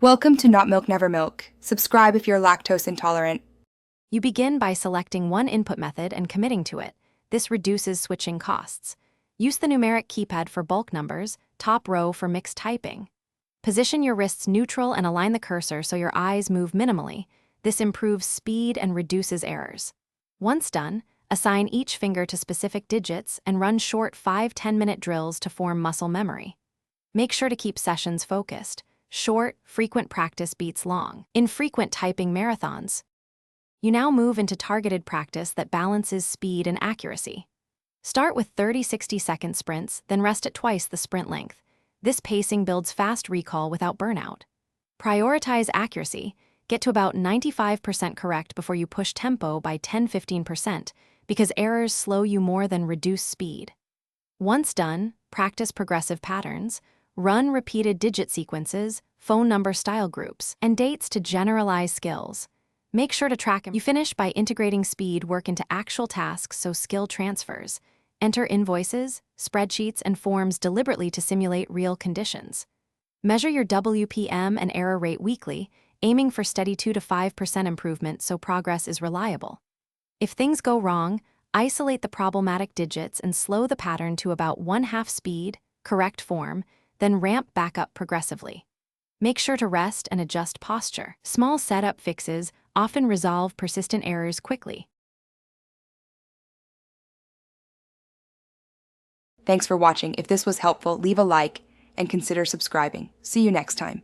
Welcome to Not Milk Never Milk. Subscribe if you're lactose intolerant. You begin by selecting one input method and committing to it. This reduces switching costs. Use the numeric keypad for bulk numbers, top row for mixed typing. Position your wrists neutral and align the cursor so your eyes move minimally. This improves speed and reduces errors. Once done, assign each finger to specific digits and run short 5-10-minute drills to form muscle memory. Make sure to keep sessions focused. Short, frequent practice beats long. Infrequent typing marathons. You now move into targeted practice that balances speed and accuracy. Start with 30-60-second sprints, then rest at twice the sprint length. This pacing builds fast recall without burnout. Prioritize accuracy. Get to about 95% correct before you push tempo by 10-15%, because errors slow you more than reduce speed. Once done, practice progressive patterns. Run repeated digit sequences, phone number style groups, and dates to generalize skills. Make sure to track them. You finish by integrating speed work into actual tasks so skill transfers. Enter invoices, spreadsheets, and forms deliberately to simulate real conditions. Measure your WPM and error rate weekly, aiming for steady 2-5% improvement so progress is reliable. If things go wrong, isolate the problematic digits and slow the pattern to about 1/2 speed, correct form, then ramp back up progressively. Make sure to rest and adjust posture. Small setup fixes often resolve persistent errors quickly. Thanks for watching. If this was helpful, leave a like and consider subscribing. See you next time.